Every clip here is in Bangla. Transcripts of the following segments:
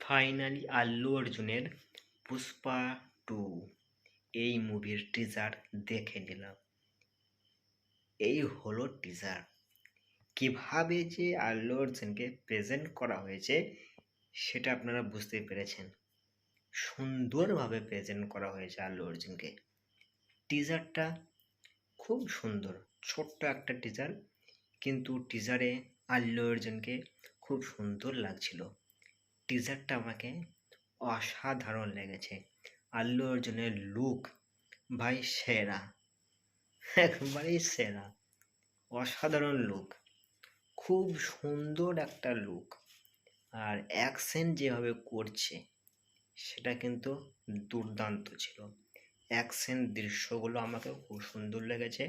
ফাইনালি আল্লু অর্জুনের পুষ্পা 2 এই মুভির টিজার দেখে নিলাম। এই হলো টিজার। কিভাবে যে আল্লু অর্জুনকে প্রেজেন্ট করা হয়েছে সেটা আপনারা বুঝতে পেরেছেন। সুন্দরভাবে প্রেজেন্ট করা হয়েছে আল্লু অর্জুনকে। টিজারটা খুব সুন্দর, ছোট্ট একটা টিজার, কিন্তু টিজারে আল্লু অর্জুনকে খুব সুন্দর লাগছিল। টিজারটা আমাকে অসাধারণ লেগেছে। আল্লু অর্জুনের লুক ভাই সেরা, একবারেই সেরা, অসাধারণ লুক, খুব সুন্দর একটা লুক। আর অ্যাকশন যেভাবে করছে সেটা কিন্তু দুর্দান্ত ছিল। অ্যাকশন দৃশ্যগুলো আমাকে খুব সুন্দর লেগেছে।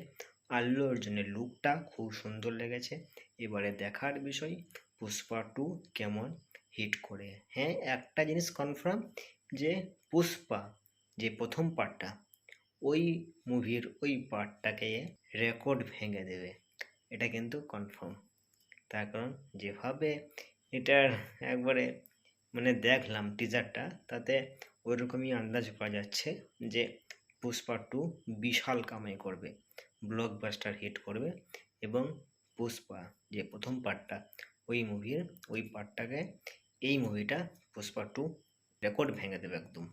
আল্লু অর্জুনের লুকটা খুব সুন্দর লেগেছে। এবারে দেখার বিষয় পুষ্পা 2 কেমন হিট করে। হ্যাঁ, একটা জিনিস কনফার্ম যে পুষ্পা যে প্রথম পার্টটা, ওই মুভির ওই পার্টটাকে রেকর্ড ভেঙে দেবে, এটা কিন্তু কনফার্ম। তার কারণ যেভাবে এটার একবারে দেখলাম টিজারটা, তাতে ওইরকমই আন্দাজ পাওয়া যাচ্ছে যে পুষ্পা 2 বিশাল কামাই করবে, ব্লকবাস্টার হিট করবে, এবং পুষ্পা যে প্রথম পার্টটা ওই মুভির ওই পার্টটাকে এই মুভিটা পুষ্পা 2 রেকর্ড ভেঙে দেবে একদম।